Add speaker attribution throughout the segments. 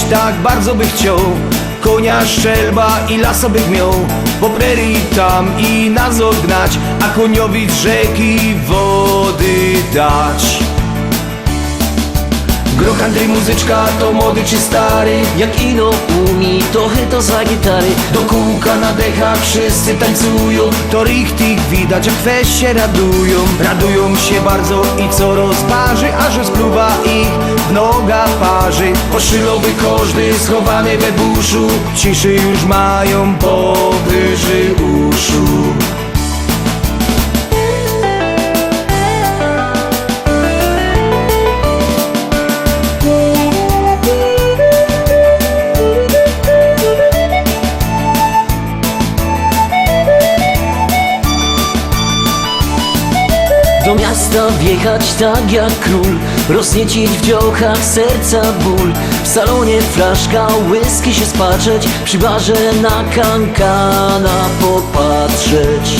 Speaker 1: tak bardzo by chciał. Konia, szczelba i lasa bych miał, po prerii tam i nas odgnać, a koniowi z rzeki wody dać. Groch Andrzej muzyczka, to młody czy stary,
Speaker 2: jak ino umi, to chyto za gitary.
Speaker 1: do kółka na dechach wszyscy tańcują, to richtig widać jak weź się radują. Radują się bardzo i co rozparzy, a że spluwa ich w noga parzy. Poszylowy każdy schowany we buszu, ciszy już mają powyżej uszu.
Speaker 2: Do miasta wjechać tak jak król, rozniecić w dziołchach serca ból. W salonie flaszka whisky się spatrzeć, przy barze na kankana popatrzeć.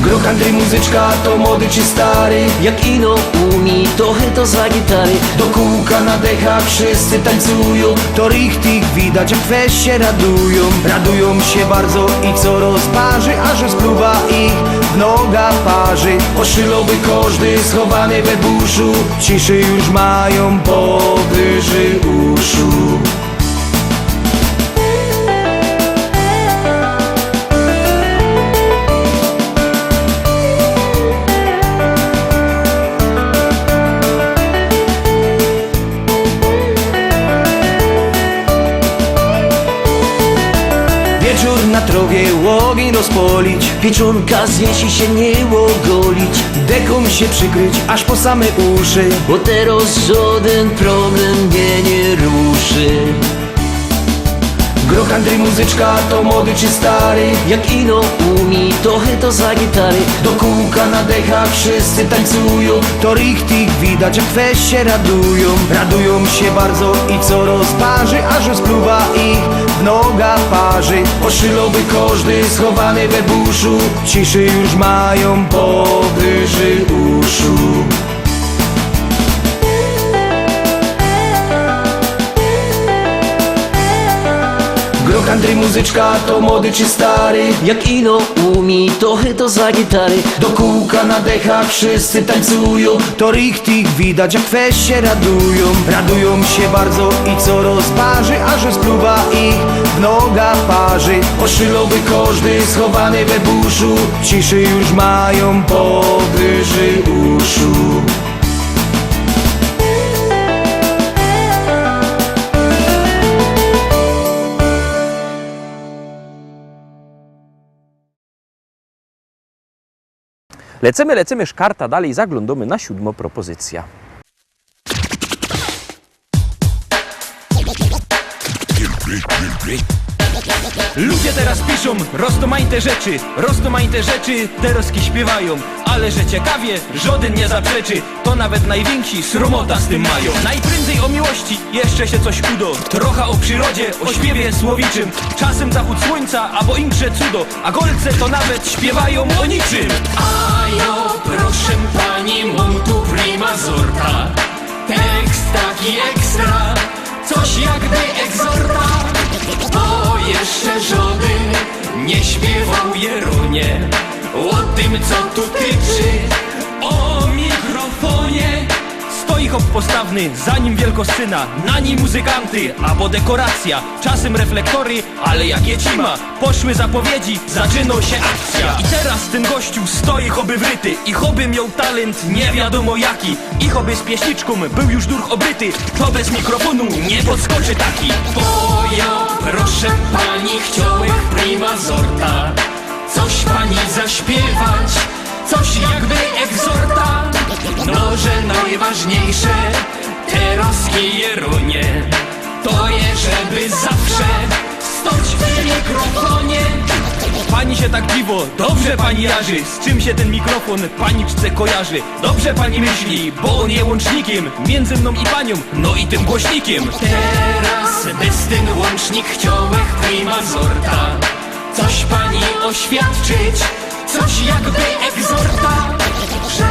Speaker 1: Groch Andrzej muzyczka, to młody czy stary,
Speaker 2: jak ino umi, to chyto za gitary.
Speaker 1: do kółka na dechach wszyscy tańcują, to richtig widać jak weź się radują. Radują się bardzo i co rozparzy, a że spluwa ich w noga parzy. Poszylowy każdy schowany we buszu, ciszy już mają powyżej uszu. Wieczór na trowie, ogień rozpolić,
Speaker 2: Pieczonka zjeść i się nie ogolić,
Speaker 1: deką się przykryć aż po same uszy,
Speaker 2: bo teraz żaden problem mnie nie ruszy.
Speaker 1: Groch Andrzej muzyczka, to młody czy stary,
Speaker 2: Jak ino umi, to chyto za gitary.
Speaker 1: do kółka na dechach wszyscy tańcują, to richtig widać jak weź się radują. Radują się bardzo i co rozparzy, a że spluwa ich w noga parzy. Poszylowy każdy schowany we buszu, ciszy już mają powyżej uszu. Groch Andrzej muzyczka, to młody czy stary,
Speaker 2: Jak ino umi, to chyto za gitary.
Speaker 1: do kółka na dechach wszyscy tańcują, to richtig widać jak weź się radują. Radują się bardzo i co rozparzy, a że spluwa ich w noga parzy. Poszylowy każdy schowany we buszu, ciszy już mają powyżej uszu.
Speaker 3: Lecimy, szkarta dalej, zaglądamy na 7. propozycja.
Speaker 4: Ludzie teraz piszą rozmaite rzeczy, teroski śpiewają. Ale że ciekawie, żaden nie zaprzeczy, to nawet najwięksi sromota z tym mają. Najprędzej o miłości jeszcze się coś udo, trochę o przyrodzie, o śpiewie słowiczym. Czasem zachód słońca, albo insze cudo, a golce to nawet śpiewają o niczym.
Speaker 5: A jo, proszę pani, mam tu prima sorta. Tekst taki ekstra, coś jakby egzorta. Bo jeszcze żaden nie śpiewał Jerunie o tym, co tu tyczy, o mikrofonie.
Speaker 4: Stoi hop postawny, za nim wielkoscyna, na nim muzykanty, albo dekoracja. Czasem reflektory, ale jak jecima, poszły zapowiedzi, zaczyna się akcja. I teraz ten gościu stoi choby wryty, i choby miał talent nie wiadomo jaki, i choby z pieśniczką był już duch obryty, to bez mikrofonu nie podskoczy taki.
Speaker 5: Bo ja, proszę pani, chciałem prima sorta. Coś pani zaśpiewać, coś jakby egzorta. No, że najważniejsze, teroski Jerunie, to je, żeby zawsze stać w mikrofonie.
Speaker 4: Pani się tak dziwo, dobrze pani jarzy, z czym się ten mikrofon paniczce kojarzy. Dobrze pani myśli, bo on je łącznikiem między mną i panią, no i tym głośnikiem.
Speaker 5: Teraz bez ten łącznik chciałem prima sorta. Coś pani oświadczyć, coś jakby egzorta. Że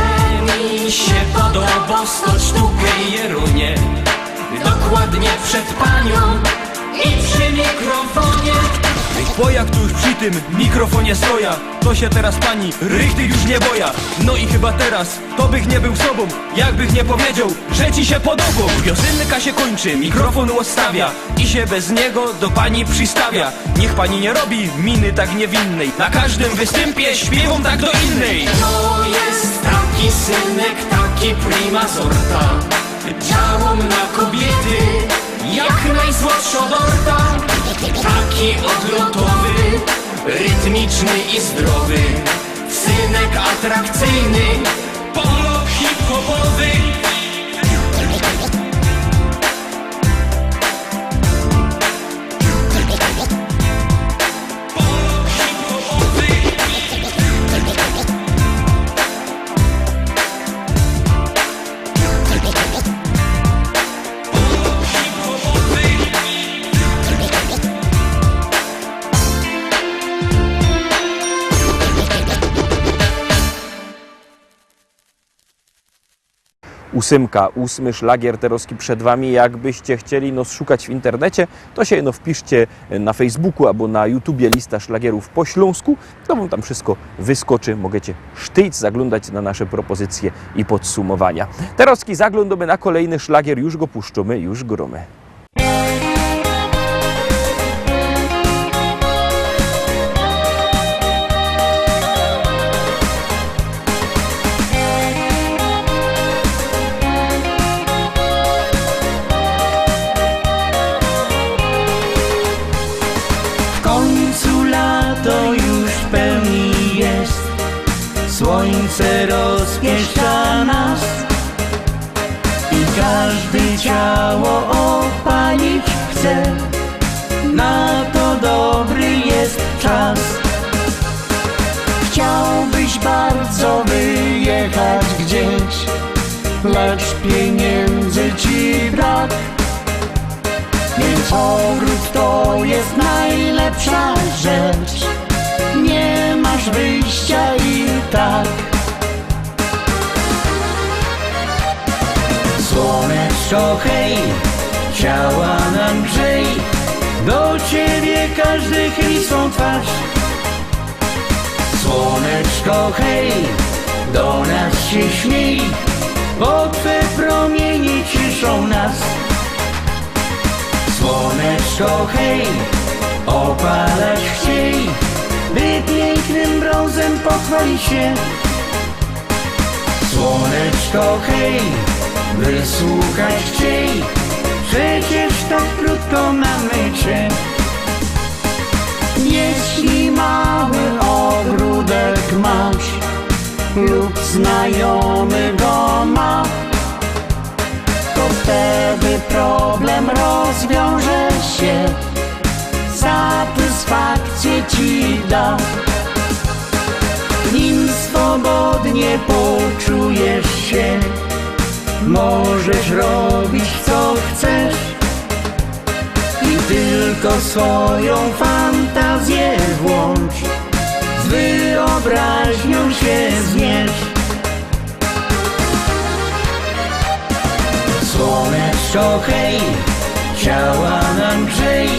Speaker 5: mi się podoba stać tu Jerunie, dokładnie przed panią i przy mikrofonie.
Speaker 4: Bo jak tu już przy tym mikrofonie stoja, to się teraz pani rychty już nie boja. No i chyba teraz to bych nie był sobą, jakbych nie powiedział, że ci się podobał. Piosenka się kończy, mikrofon odstawia i się bez niego do pani przystawia. Niech pani nie robi miny tak niewinnej, na każdym występie śpiewam tak do innej.
Speaker 5: To jest taki synek, taki prima sorta. Działam na kobiety, jak najsłodsza dorta. Taki odlotowy, rytmiczny i zdrowy. Synek atrakcyjny, polo hip-hopowy.
Speaker 3: Ósemka, 8. szlagier Teroski przed Wami. Jakbyście chcieli nos szukać w internecie, to się wpiszcie na Facebooku albo na YouTubie lista szlagierów po śląsku. To Wam tam wszystko wyskoczy. Możecie sztyć, zaglądać na nasze propozycje i podsumowania. Teroski zaglądamy na kolejny szlagier. Już go puszczamy, już gromy.
Speaker 1: Słońce rozpieszcza nas i każdy ciało opalić chce. Na to dobry jest czas. Chciałbyś bardzo wyjechać gdzieś, lecz pieniędzy ci brak. Więc ogród to jest najlepsza rzecz. Nie masz wyjścia i tak. Słoneczko hej, ciała nam grzej, do ciebie każdy chyli swą twarz. Słoneczko hej, do nas się śmiej, bo twe promienie cieszą nas. Słoneczko hej, opalać chciej, by pięknym brązem pochwali się. Słoneczko hej, wysłuchać chciej, przecież tak krótko mamy cię. Jeśli mały ogródek masz lub znajomy go ma, to wtedy problem rozwiąże się, satysfakcję ci da. Nim swobodnie poczujesz się, możesz robić co chcesz i tylko swoją fantazję włącz, z wyobraźnią się zmierz. Słoneczko hej, ciała nam grzej,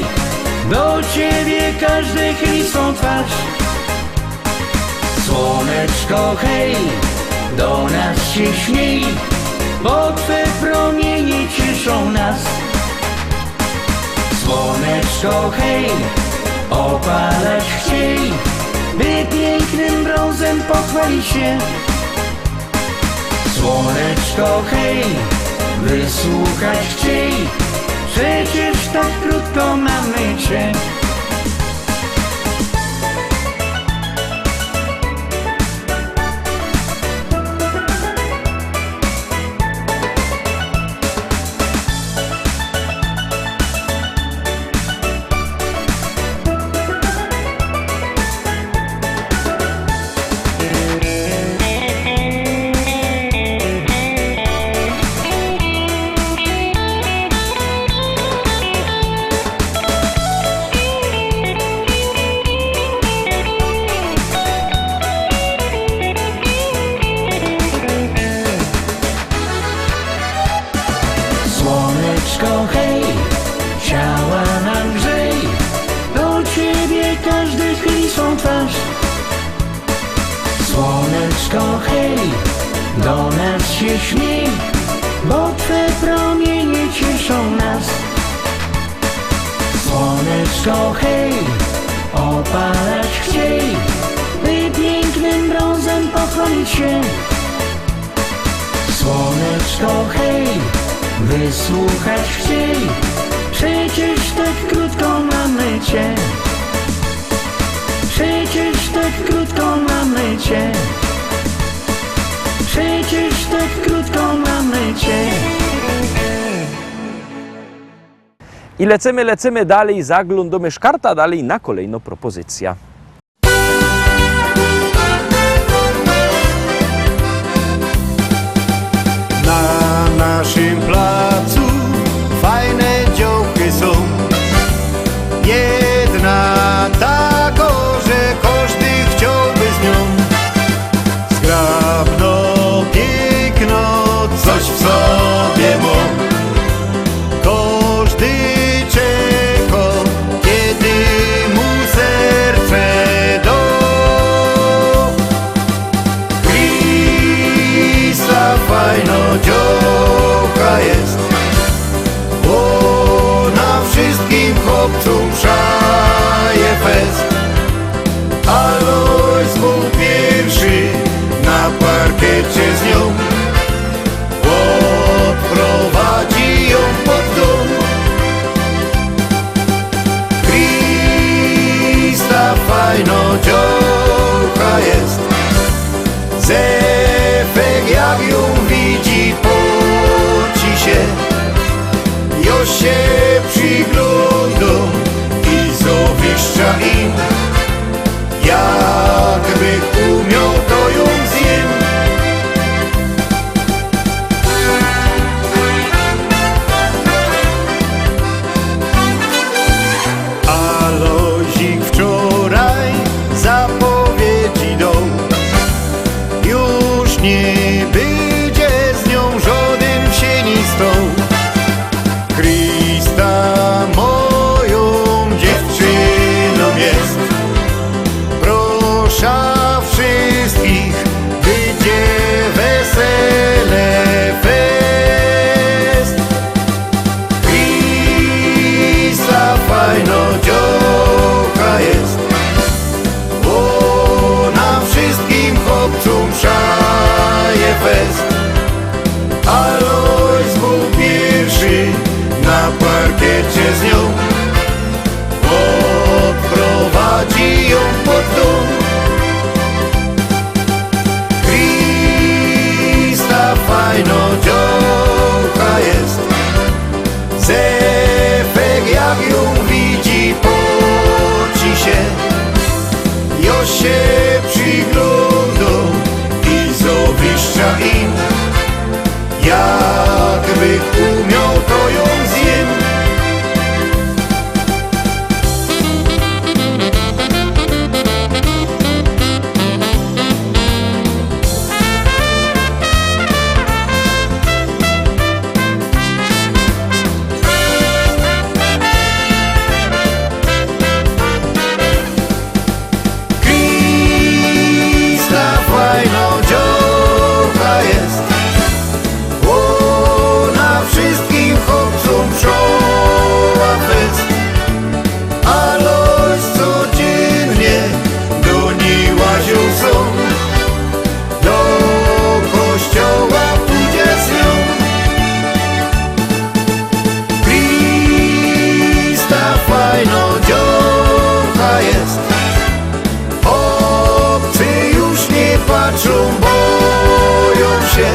Speaker 1: do ciebie każdy chyli swą twarz. Słoneczko hej, do nas się śmiej, bo twe promienie cieszą nas. Słoneczko hej, opalać chciej, by pięknym brązem pochwali się. Słoneczko hej, wysłuchać chciej, przecież tak krótko mamy cię. Słoneczko hej, ciała nam grzej, do Ciebie każdy chyli swą twarz. Słoneczko hej, do nas się śmiej, bo Twe promienie cieszą nas. Słoneczko hej, opalać chciej, by pięknym brązem pochwalić się. Słoneczko hej, wysłuchać chciej, przecież tak krótko mamy Cię. Przecież tak krótko mamy Cię. Przecież tak krótko mamy Cię.
Speaker 3: I lecimy dalej, zaglądamy szkarta dalej na kolejną propozycję.
Speaker 1: Na naszym placu fajne działki są. Jedna taka, że każdy chciałby z nią. Zgrabno, piękno, coś w sobie ma. Każdy czeka, kiedy mu serce da. Krista fajno działka jest, ona wszystkim chłopcom szaje fest. Alois był pierwszy na parkiecie z nią, odprowadzi ją pod dom. Krista fajno działka jest, Zefek jak ją widzi poci się. Jo się przygląda i zawiszcza im, jakby umiał to ją zjem. Alozik wczoraj zapowiedzi dał, już nie będzie z nią żaden wsienistą. Krista moją dziewczyną jest, proszę wszystkich, będzie wesele fest. Krista fajno działka jest, ona wszystkim chłopcom szaje fest. Alois był pierwszy na parkiecie z nią, odprowadzi ją pod dom. Krista fajno działka jest, Zefek jak ją widzi poci się. Jo się przygląda i zawiszcza im, jakby umiał to ją zjem. Krista fajno działka jest, ona wszystkim chłopcom szła fest. Alois codziennie do niej łaził są, do kościoła pójdzie z nią. Krista fajno działka jest, obcy już nie patrzą, boją się.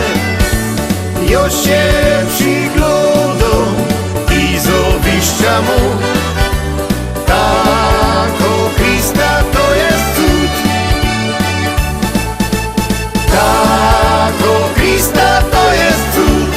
Speaker 1: Jo się przygląda i zawiszcza mu, tako Krista to jest cud. Tako Krista to jest cud.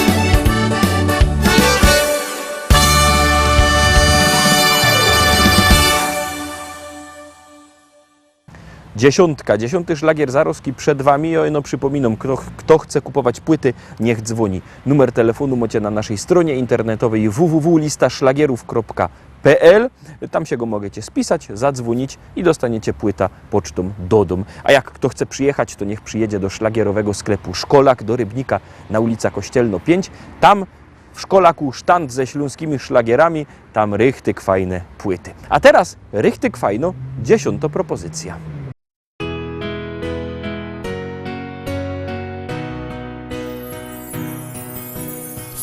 Speaker 3: Dziesiąty szlagier Zaroski przed Wami. No przypominam, kto chce kupować płyty, niech dzwoni. Numer telefonu macie na naszej stronie internetowej www.listaszlagierów.pl. Tam się go możecie spisać, zadzwonić i dostaniecie płyta pocztą do domu. A jak kto chce przyjechać, to niech przyjedzie do szlagierowego sklepu Szkolak do Rybnika na ulica Kościelno 5. Tam w Szkolaku sztand ze śląskimi szlagierami, tam rychtyk fajne płyty. A teraz rychtyk fajno, 10. propozycja.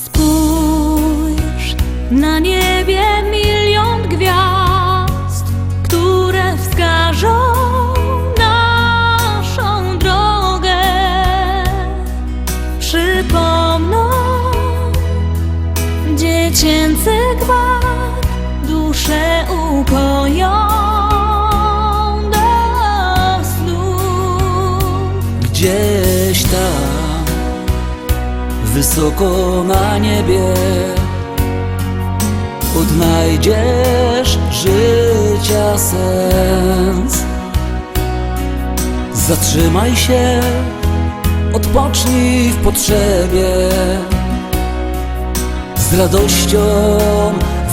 Speaker 6: Spójrz, na niebie milion gwiazd, które wskażą naszą drogę, przypomną dziecięcy gwar, duszę ukoją do snu.
Speaker 2: Gdzieś tam, wysoko na niebie, odnajdziesz życia sens. Zatrzymaj się, odpocznij w potrzebie, z radością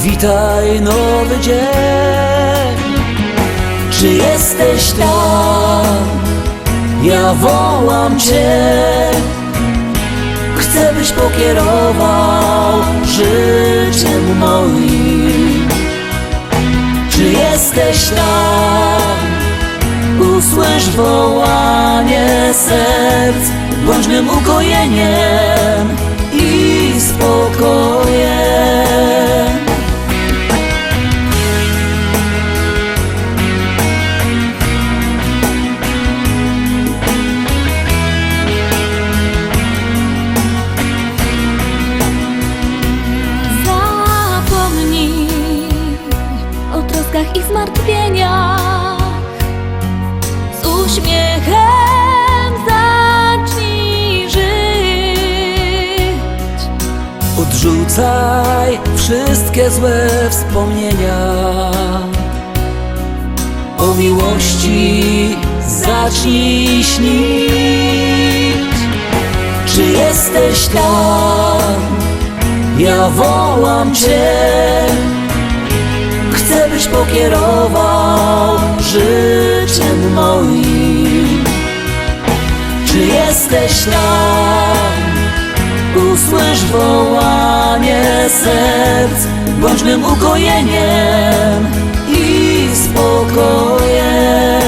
Speaker 2: witaj nowy dzień. Czy jesteś tam? Ja wołam Cię. Chcę, byś pokierował życiem moim. Czy jesteś tam? Usłysz wołanie serc, bądź mym ukojeniem i spokojem.
Speaker 6: Zapomnij o troskach i zmartwieniach, z uśmiechem zacznij żyć.
Speaker 2: Odrzucaj wszystkie złe wspomnienia, o miłości zacznij śnić. Czy jesteś tam? Ja wołam Cię. Chcę, byś pokierował życiem moim. Czy jesteś tam? Usłysz wołanie serc, bądź mym ukojeniem i spokojem.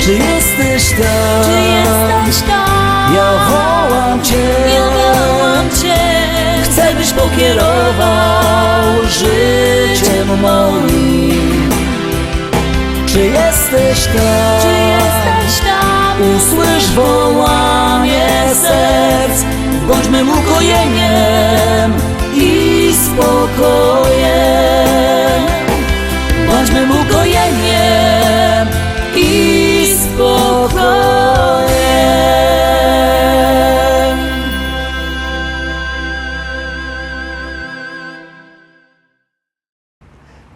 Speaker 2: Czy jesteś tam?
Speaker 6: Czy jesteś tam?
Speaker 2: Ja wołam Cię.
Speaker 6: Ja wołam Cię.
Speaker 2: Chcę, byś pokierował życiem moim. Czy jesteś tam?
Speaker 6: Czy jesteś tam?
Speaker 2: Usłysz wołanie serc, bądź mym ukojeniem i spokojem. Bądź mym ukojeniem i spokojem.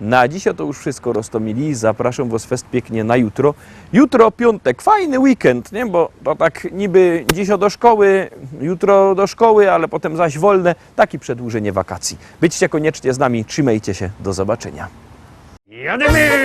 Speaker 3: Na dzisiaj to już wszystko, Rostomili. Zapraszam Was fest pięknie na jutro. Jutro piątek, fajny weekend, nie? Bo to tak niby dzisiaj do szkoły, jutro do szkoły, ale potem zaś wolne. Takie przedłużenie wakacji. Byćcie koniecznie z nami, trzymajcie się, do zobaczenia.
Speaker 1: Jademy!